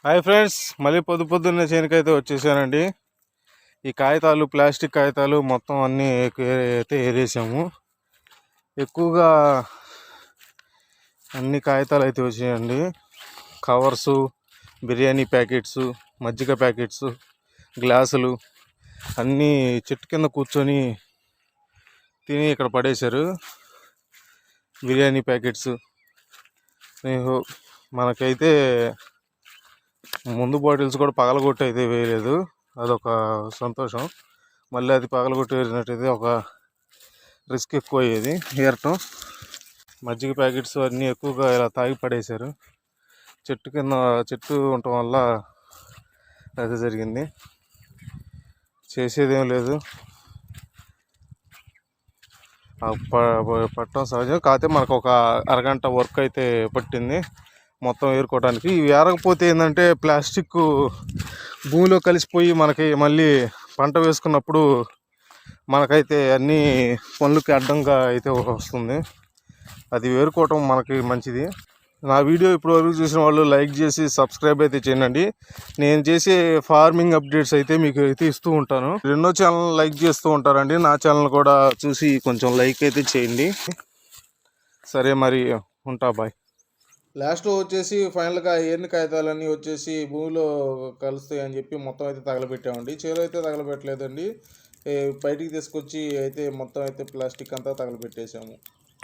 Hi friends, మళ్ళీ పొద్దున్నే చేనుకైతే వచ్చేసానండి. ఈ కాగితాలు, ప్లాస్టిక్ కాగితాలు మొత్తం అన్నీ అయితే ఏరేసాము. ఎక్కువగా అన్ని కాగితాలు అయితే వచ్చాయండి. కవర్సు, బిర్యానీ ప్యాకెట్స్, మజ్జిగ ప్యాకెట్స్, గ్లాసులు అన్నీ చెట్టు కింద కూర్చొని తిని ఇక్కడ పడేశారు. బిర్యానీ ప్యాకెట్స్ మనకైతే ముందు బాటిల్స్ కూడా పగలగొట్టి అయితే వేయలేదు, అదొక సంతోషం. మళ్ళీ అది పగలగొట్టి వేసినట్టయితే ఒక రిస్క్ ఎక్కువ అయ్యేది ఏరటం. మజ్జిగ ప్యాకెట్స్ అన్నీ ఎక్కువగా ఇలా తాగి పడేశారు. చెట్టు ఉండటం వల్ల అది జరిగింది. చేసేదేం లేదు, పట్టడం సహజం. కాకపోతే మనకు ఒక అరగంట వర్క్ అయితే పట్టింది మొత్తం ఏరుకోవడానికి. ఇవి ఏరకపోతే ఏంటంటే ప్లాస్టిక్ భూమిలో కలిసిపోయి మనకి మళ్ళీ పంట వేసుకున్నప్పుడు మనకైతే అన్ని పనులకి అడ్డంగా అయితే వస్తుంది. అది ఏరుకోవటం మనకి మంచిది. నా వీడియో ఇప్పటివరకు చూసిన వాళ్ళు లైక్ చేసి సబ్స్క్రైబ్ అయితే చేయండి. నేను చేసే ఫార్మింగ్ అప్డేట్స్ అయితే మీకు అయితే ఇస్తూ ఉంటాను. రెండో ఛానల్ లైక్ చేస్తూ ఉంటారండి, నా ఛానల్ కూడా చూసి కొంచెం లైక్ అయితే చేయండి. సరే మరి, ఉంటా, బాయ్. లాస్ట్లో వచ్చేసి ఫైనల్గా ఎన్ని కాగితాలన్నీ వచ్చేసి భూమిలో కలుస్తాయి అని చెప్పి మొత్తం అయితే తగలబెట్టామండి. చేలో అయితే తగలబెట్టలేదండి, బయటికి తీసుకొచ్చి అయితే మొత్తం అయితే ప్లాస్టిక్ అంతా తగలబెట్టేసాము.